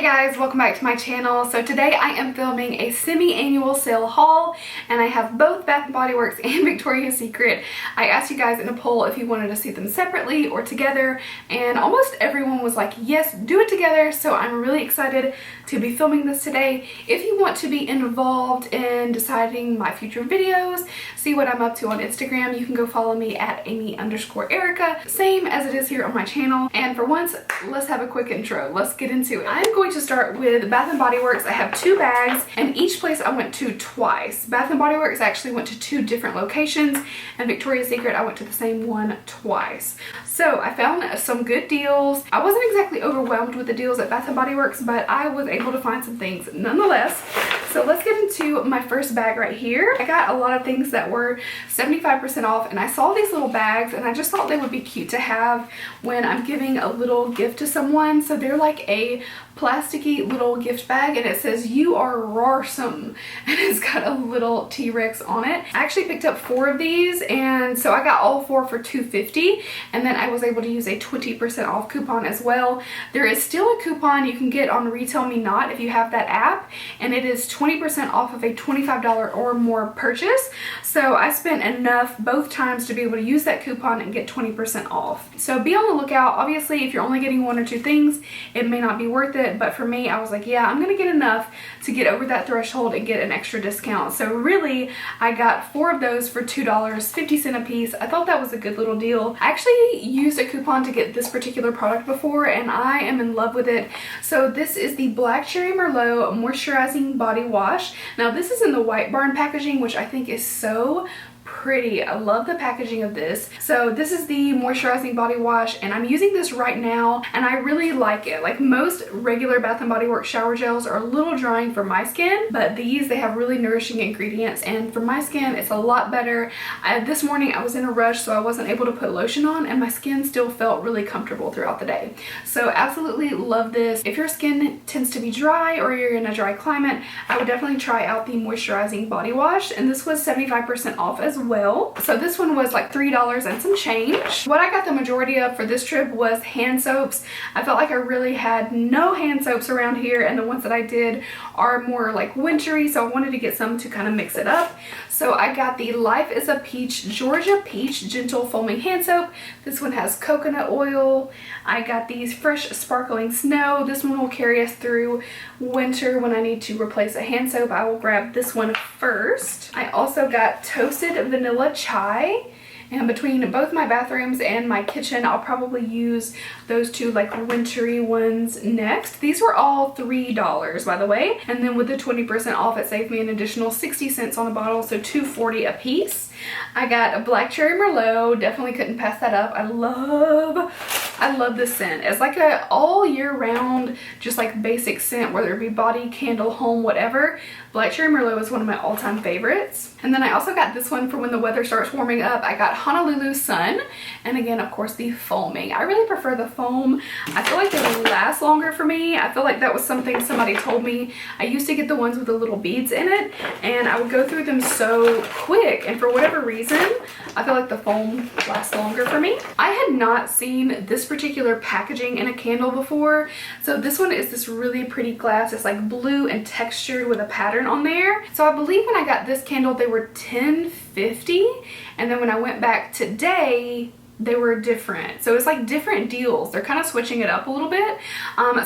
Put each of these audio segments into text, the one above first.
guys, welcome back to my channel. So today I am filming a semi-annual sale haul and I have both Bath & Body Works and Victoria's Secret. I asked you guys in a poll if you wanted to see them separately or together, and almost everyone was like, yes, do it together. So I'm really excited to be filming this today. If you want to be involved in deciding my future videos, see what I'm up to on Instagram, you can go follow me at Amy_Erica, same as it is here on my channel. And for once, let's have a quick intro. Let's get into it. I'm going to start with Bath & Body Works. I have two bags, and each place I went to twice. Bath & Body Works I actually went to two different locations, and Victoria's Secret I went to the same one twice. So I found some good deals. I wasn't exactly overwhelmed with the deals at Bath & Body Works, but I was able to find some things nonetheless. So let's get into my first bag right here. I got a lot of things that were 75% off, and I saw these little bags and I just thought they would be cute to have when I'm giving a little gift to someone. So they're like a plasticky little gift bag, and it says "You are rarsome," and it's got a little T-Rex on it. I actually picked up 4 of these, and so I got all 4 for $2.50, and then I was able to use a 20% off coupon as well. There is still a coupon you can get on Retail Me Not if you have that app, and it is 20% off of a $25 or more purchase. So I spent enough both times to be able to use that coupon and get 20% off. So be on the lookout. Obviously, if you're only getting 1 or 2 things, it may not be worth it. But for me, I was like, yeah, I'm gonna get enough to get over that threshold and get an extra discount. So really, I got 4 of those for $2.50 a piece. I thought that was a good little deal. I actually used a coupon to get this particular product before, and I am in love with it. So this is the Black Cherry Merlot Moisturizing Body Wash. Now this is in the White Barn packaging, which I think is so pretty. I love the packaging of this. So this is the moisturizing body wash, and I'm using this right now, and I really like it. Like most regular Bath & Body Works shower gels are a little drying for my skin, but these, they have really nourishing ingredients, and for my skin it's a lot better. This morning I was in a rush, so I wasn't able to put lotion on, and my skin still felt really comfortable throughout the day. So absolutely love this. If your skin tends to be dry or you're in a dry climate, I would definitely try out the moisturizing body wash, and this was 75% off as well. So this one was like $3 and some change. What I got the majority of for this trip was hand soaps. I felt like I really had no hand soaps around here, and the ones that I did are more like wintry, so I wanted to get some to kind of mix it up. So I got the Life is a Peach Georgia Peach Gentle Foaming Hand Soap. This one has coconut oil. I got these Fresh Sparkling Snow. This one will carry us through winter when I need to replace a hand soap. I will grab this one first. I also got Toasted Vanilla Chai. And between both my bathrooms and my kitchen, I'll probably use those two like wintry ones next. These were all $3, by the way. And then with the 20% off, it saved me an additional 60 cents on a bottle, so $2.40 a piece. I got a Black Cherry Merlot. Definitely couldn't pass that up. I love this scent. It's like a all year round, just like basic scent, whether it be body, candle, home, whatever. Black Cherry Merlot is one of my all-time favorites. And then I also got this one for when the weather starts warming up. I got Honolulu Sun, and again, of course, the foaming. I really prefer the foam. I feel like they last longer for me. I feel like that was something somebody told me. I used to get the ones with the little beads in it, and I would go through them so quick, and for whatever reason, I feel like the foam lasts longer for me. I had not seen this particular packaging in a candle before. So this one is this really pretty glass. It's like blue and textured with a pattern on there. So I believe when I got this candle, they were $10.50, and then when I went back today, they were different. So it's like different deals. They're kind of switching it up a little bit.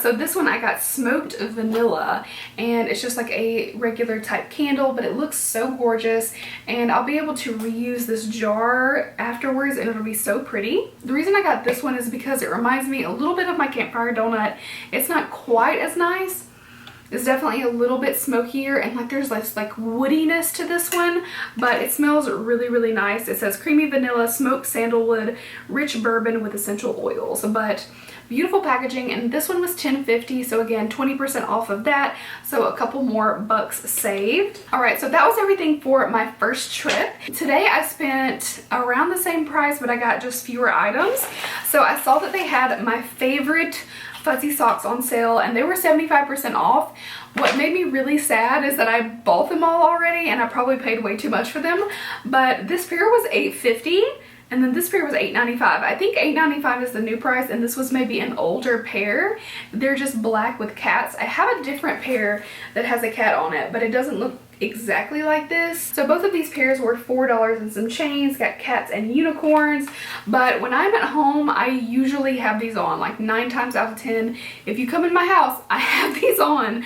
So this one I got Smoked Vanilla, and it's just like a regular type candle, but it looks so gorgeous, and I'll be able to reuse this jar afterwards, and it'll be so pretty. The reason I got this one is because it reminds me a little bit of my campfire donut. It's not quite as nice. It's definitely a little bit smokier, and like there's less like woodiness to this one, but it smells really, really nice. It says creamy vanilla, smoked sandalwood, rich bourbon with essential oils, but beautiful packaging. And this one was $10.50, so again, 20% off of that, so a couple more bucks saved. All right, so that was everything for my first trip. Today I spent around the same price, but I got just fewer items. So I saw that they had my favorite fuzzy socks on sale, and they were 75% off. What made me really sad is that I bought them all already, and I probably paid way too much for them, but this pair was $8.50, And then this pair was $8.95. I think $8.95 is the new price, and this was maybe an older pair. They're just black with cats. I have a different pair that has a cat on it, but it doesn't look exactly like this. So both of these pairs were $4 and some change. Got cats and unicorns. But when I'm at home, I usually have these on, like 9 times out of 10. If you come in my house, I have these on.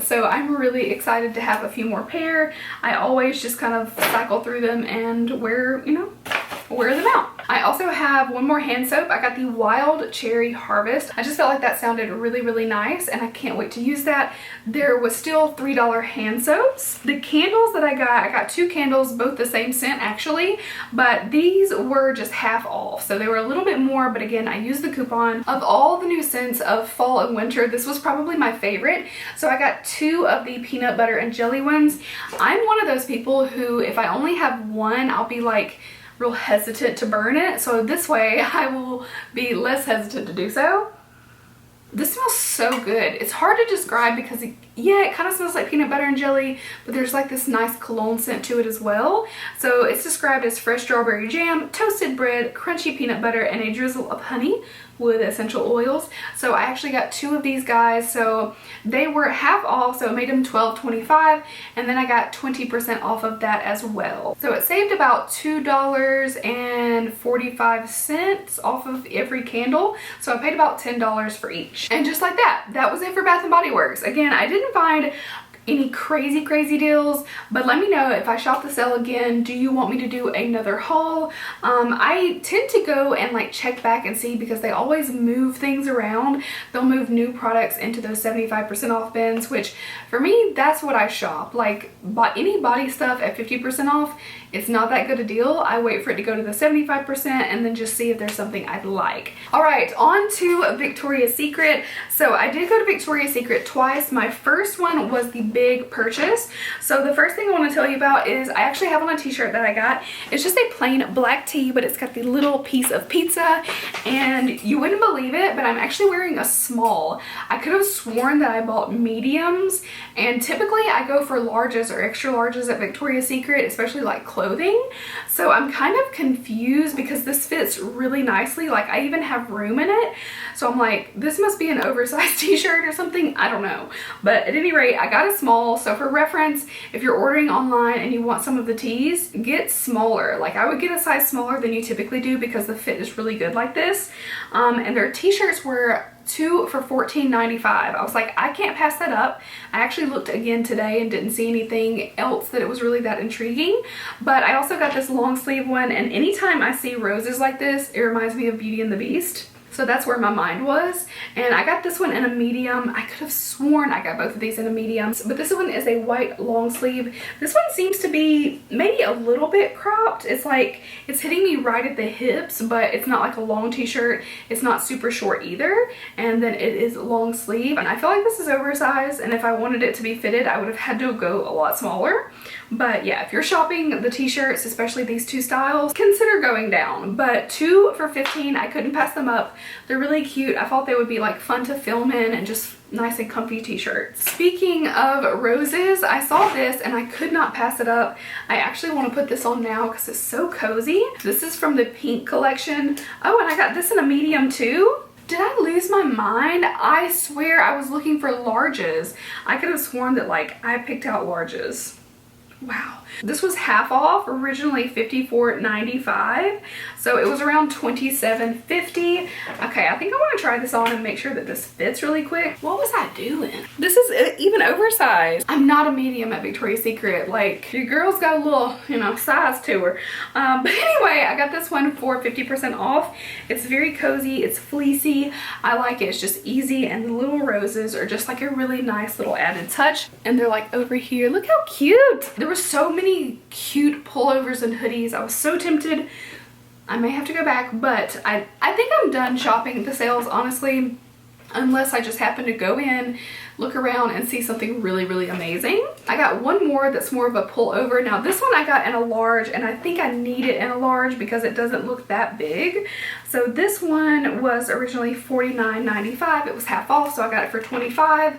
So I'm really excited to have a few more pair. I always just kind of cycle through them and wear them out. I also have one more hand soap. I got the Wild Cherry Harvest. I just felt like that sounded really, really nice, and I can't wait to use that. There was still $3 hand soaps. The candles that I got 2 candles, both the same scent actually, but these were just half off. So they were a little bit more, but again, I used the coupon. Of all the new scents of fall and winter, this was probably my favorite. So I got 2 of the peanut butter and jelly ones. I'm one of those people who, if I only have one, I'll be like real hesitant to burn it. So this way I will be less hesitant to do so. This smells so good. It's hard to describe because it kind of smells like peanut butter and jelly, but there's like this nice cologne scent to it as well. So it's described as fresh strawberry jam, toasted bread, crunchy peanut butter, and a drizzle of honey with essential oils. So I actually got 2 of these guys. So they were half off, so it made them $12.25, and then I got 20% off of that as well. So it saved about $2.45 off of every candle. So I paid about $10 for each. And just like that, that was it for Bath & Body Works. Again, I didn't find any crazy deals, but let me know if I shop the sale again. Do you want me to do another haul? I tend to go and like check back and see, because they always move things around. They'll move new products into those 75% off bins, which for me, that's what I shop. Like any body stuff at 50% off, it's not that good a deal. I wait for it to go to the 75% and then just see if there's something I'd like. All right, on to Victoria's Secret. So I did go to Victoria's Secret twice. My first one was the big purchase. So the first thing I want to tell you about is I actually have on a t-shirt that I got. It's just a plain black tee, but it's got the little piece of pizza, and you wouldn't believe it, but I'm actually wearing a small. I could have sworn that I bought mediums, and typically I go for larges or extra larges at Victoria's Secret, especially like clothing. So I'm kind of confused because this fits really nicely. Like I even have room in it. So I'm like, this must be an oversized t-shirt or something. I don't know. But at any rate, I got a small. So for reference, if you're ordering online and you want some of the tees, get smaller. Like I would get a size smaller than you typically do because the fit is really good like this. And their t-shirts were 2 for $14.95. I was like, I can't pass that up. I actually looked again today and didn't see anything else that it was really that intriguing. But I also got this long sleeve one, and anytime I see roses like this, it reminds me of Beauty and the Beast. So that's where my mind was. And I got this one in a medium. I could have sworn I got both of these in a medium, but this one is a white long sleeve. This one seems to be maybe a little bit cropped. It's like, it's hitting me right at the hips, but it's not like a long t-shirt. It's not super short either. And then it is long sleeve. And I feel like this is oversized, and if I wanted it to be fitted, I would have had to go a lot smaller. But yeah, if you're shopping the t-shirts, especially these 2 styles, consider going down. But 2 for $15, I couldn't pass them up. They're really cute. I thought they would be like fun to film in and just nice and comfy t-shirts. Speaking of roses, I saw this and I could not pass it up. I actually want to put this on now because it's so cozy. This is from the pink collection. Oh, and I got this in a medium too. Did I lose my mind? I swear I was looking for larges. I could have sworn that like I picked out larges. Wow. This was half off, originally $54.95, so it was around $27.50. Okay, I think I want to try this on and make sure that this fits really quick. What was I doing? This is even oversized. I'm not a medium at Victoria's Secret. Like, your girl's got a little, you know, size to her. But anyway, I got this one for 50% off. It's very cozy. It's fleecy. I like it. It's just easy, and the little roses are just like a really nice little added touch. And they're like over here. Look how cute. There were so many cute pullovers and hoodies. I was so tempted. I may have to go back, but I think I'm done shopping the sales, honestly, unless I just happen to go in, look around, and see something really amazing. I got one more that's more of a pullover. Now this one I got in a large, and I think I need it in a large because it doesn't look that big. So this one was originally $49.95. It was half off, so I got it for $25.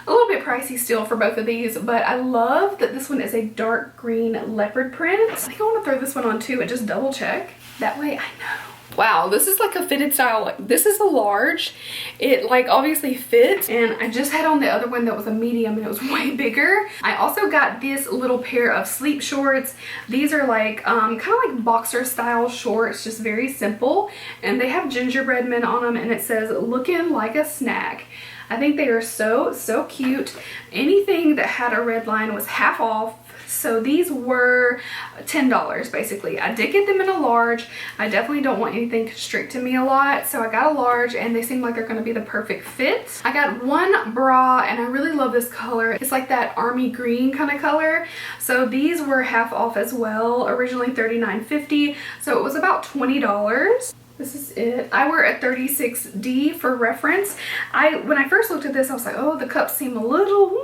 A little bit pricey still for both of these, but I love that this one is a dark green leopard print. I think I want to throw this one on too and just double check. That way I know. Wow, this is like a fitted style. Like, this is a large. It like obviously fits, and I just had on the other one that was a medium and it was way bigger. I also got this little pair of sleep shorts. These are like kind of like boxer style shorts, just very simple, and they have gingerbread men on them, and it says looking like a snack. I think they are so cute. Anything that had a red line was half off. So these were $10 basically. I did get them in a large. I definitely don't want anything constricting me a lot, so I got a large, and they seem like they're going to be the perfect fit. I got one bra, and I really love this color. It's like that army green kind of color. So these were half off as well, originally $39.50, so it was about $20. This is it. I wear a 36D for reference. When I first looked at this, I was like, oh, the cups seem a little,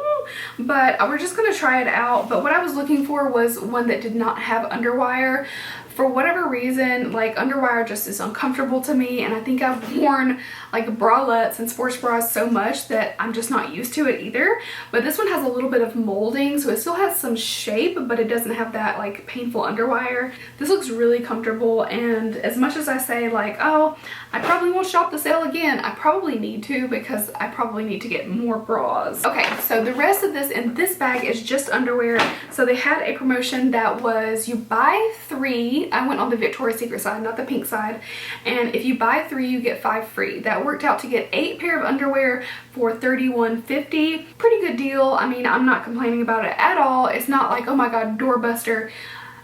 but we're just gonna try it out. But what I was looking for was one that did not have underwire. For whatever reason, like, underwire just is uncomfortable to me, and I think I've worn like bralettes and sports bras so much that I'm just not used to it either. But this one has a little bit of molding, so it still has some shape, but it doesn't have that like painful underwire. This looks really comfortable, and as much as I say like, oh, I probably won't shop the sale again, I probably need to, because I probably need to get more bras. Okay, so the rest of this in this bag is just underwear. So they had a promotion that was you buy 3. I went on the Victoria's Secret side, not the pink side, and if you buy 3 you get 5 free. That worked out to get 8 pair of underwear for $31.50. Pretty good deal. I mean, I'm not complaining about it at all. It's not like, oh my god, doorbuster,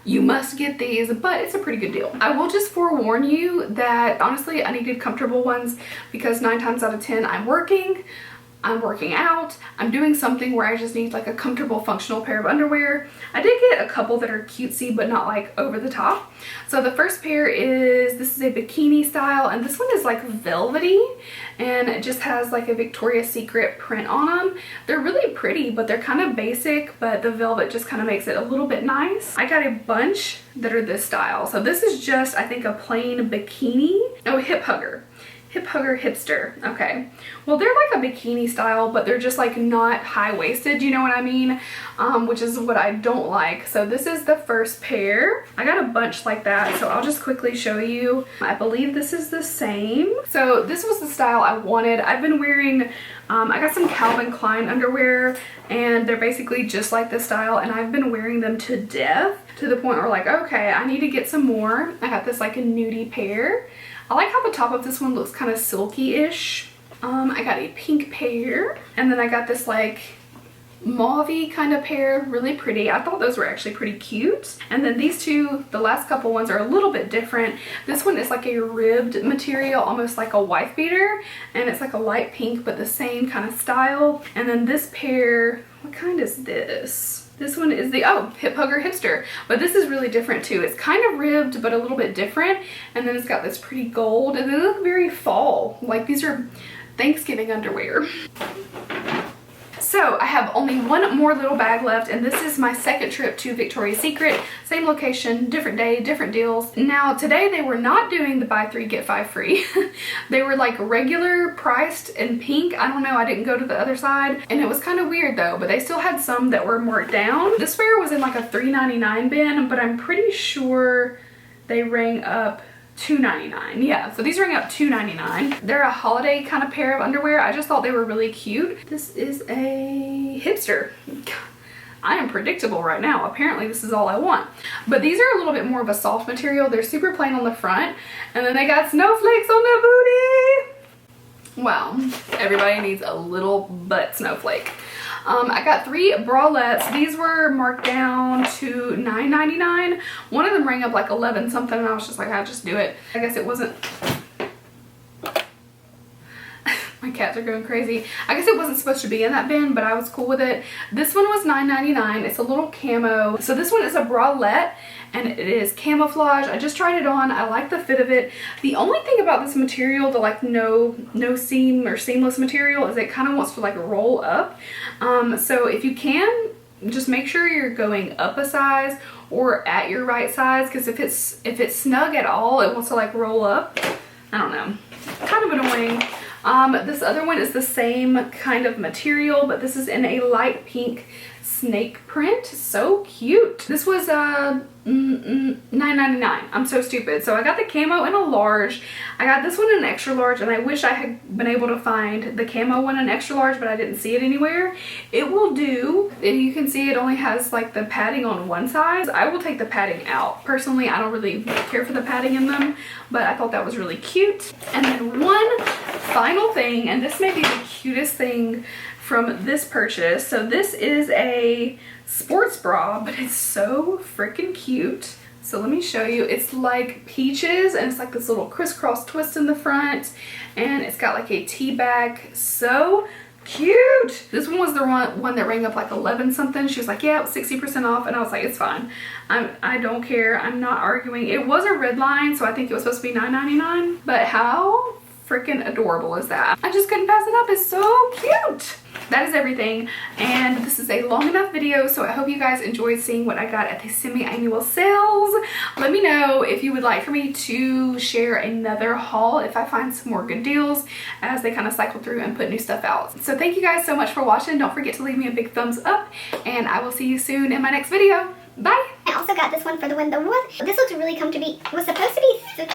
you must get these, but it's a pretty good deal. I will just forewarn you that honestly I needed comfortable ones, because 9 times out of 10 I'm working out, I'm doing something where I just need like a comfortable functional pair of underwear. I did get a couple that are cutesy but not like over the top. So the first pair this is a bikini style, and this one is like velvety, and it just has like a Victoria's Secret print on them. They're really pretty, but they're kind of basic, but the velvet just kind of makes it a little bit nice. I got a bunch that are this style. So this is just, I think, a plain bikini. Oh, hip hugger. Hip hugger hipster. Okay, well, they're like a bikini style, but they're just like not high-waisted, you know what I mean? Which is what I don't like. So this is the first pair. I got a bunch like that, so I'll just quickly show you. I believe this is the same. So this was the style I wanted. I've been wearing I got some Calvin Klein underwear, and they're basically just like this style, and I've been wearing them to death, to the point where like, okay, I need to get some more. I got this like a nudie pair. I like how the top of this one looks kind of silky-ish. I got a pink pair, and then I got this like mauve-y kind of pair, really pretty. I thought those were actually pretty cute. And then these two, the last couple ones, are a little bit different. This one is like a ribbed material, almost like a wife beater, and it's like a light pink but the same kind of style. And then this pair, what kind is this? This one is the, oh, hip hugger hipster, but this is really different too. It's kind of ribbed but a little bit different, and then it's got this pretty gold, and they look very fall. Like, these are Thanksgiving underwear. So I have only one more little bag left, and this is my second trip to Victoria's Secret. Same location, different day, different deals. Now today they were not doing the buy 3 get 5 free. They were like regular priced in pink. I don't know, I didn't go to the other side, and it was kind of weird though, but they still had some that were marked down. This pair was in like a $3.99 bin, but I'm pretty sure they rang up $2.99. Yeah, so these ring up $2.99. They're a holiday kind of pair of underwear. I just thought they were really cute. This is a hipster. I am predictable right now. Apparently this is all I want. But these are a little bit more of a soft material. They're super plain on the front, and then they got snowflakes on their booty. Wow, everybody needs a little butt snowflake. I got 3 bralettes. These were marked down to $9.99. One of them rang up like 11 something, and I was just like, I'll just do it. I guess it wasn't... My cats are going crazy. I guess it wasn't supposed to be in that bin, but I was cool with it. This one was $9.99. It's a little camo. So this one is a bralette, and it is camouflage. I just tried it on. I like the fit of it. The only thing about this material, the like no seam or seamless material, is it kind of wants to like roll up. So if you can, just make sure you're going up a size or at your right size, because if it's snug at all, it wants to like roll up. I don't know. Kind of annoying. This other one is the same kind of material, but this is in a light pink snake print. So cute. This was $9.99. I'm so stupid. So I got the camo in a large. I got this one in an extra large, and I wish I had been able to find the camo one in extra large, but I didn't see it anywhere. It will do. You can see it only has like the padding on one side. I will take the padding out. Personally, I don't really care for the padding in them, but I thought that was really cute. And then one final thing, and this may be the cutest thing from this purchase. So this is a sports bra, but it's so freaking cute. So let me show you. It's like peaches, and it's like this little crisscross twist in the front, and it's got like a tea bag. So cute. This one was the one that rang up like 11 something. She was like, yeah, it was 60% off, and I was like, it's fine. I don't care. I'm not arguing. It was a red line, so I think it was supposed to be $9.99, but how freaking adorable is that? I just couldn't pass it up. It's so cute. That is everything, and this is a long enough video, so I hope you guys enjoyed seeing what I got at the semi-annual sales. Let me know if you would like for me to share another haul if I find some more good deals as they kind of cycle through and put new stuff out. So thank you guys so much for watching. Don't forget to leave me a big thumbs up, and I will see you soon in my next video. Bye! I also got this one for the window. This looks really comfortable. It was supposed to be